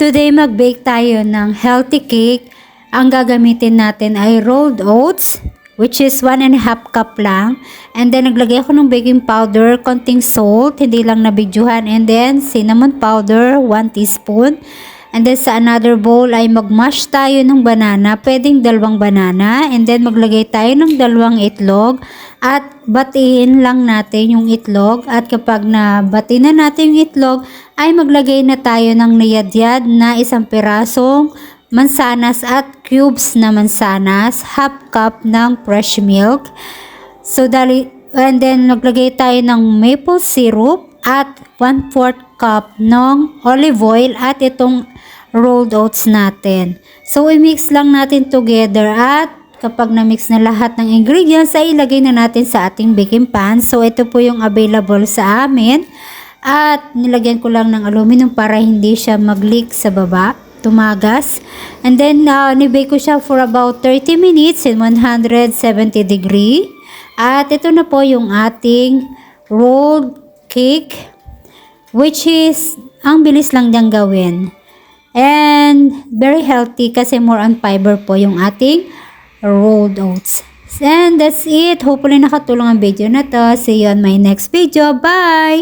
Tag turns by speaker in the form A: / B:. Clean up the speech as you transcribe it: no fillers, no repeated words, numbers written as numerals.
A: Today mag-bake tayo ng healthy cake. Ang gagamitin natin ay rolled oats, which is 1.5 cup lang. And then naglagay ako ng baking powder, konting salt, hindi lang nabidyuhan. And then cinnamon powder, 1 teaspoon. And then sa another bowl ay mag-mash tayo ng banana, pwedeng 2 banana. And then maglagay tayo ng 2 itlog at batiin lang natin yung itlog. At kapag nabati na natin yung itlog, ay maglagay na tayo ng niyadyad na 1 pirasong mansanas at cubes na mansanas, 1/2 cup ng fresh milk. And then maglagay tayo ng maple syrup at 1/4 cup ng olive oil at itong rolled oats natin. So i-mix lang natin together at kapag na-mix na lahat ng ingredients ay ilagay na natin sa ating baking pan. So ito po yung available sa amin at nilagyan ko lang ng aluminum para hindi siya mag-leak sa baba, tumagas. And then ni-bake ko siya for about 30 minutes in 170 degree. At ito na po yung ating rolled cake, which is ang bilis lang niyang gawin. And very healthy kasi more on fiber po yung ating rolled oats. And that's it. Hopefully nakatulong ang video na to. See you on my next video. Bye!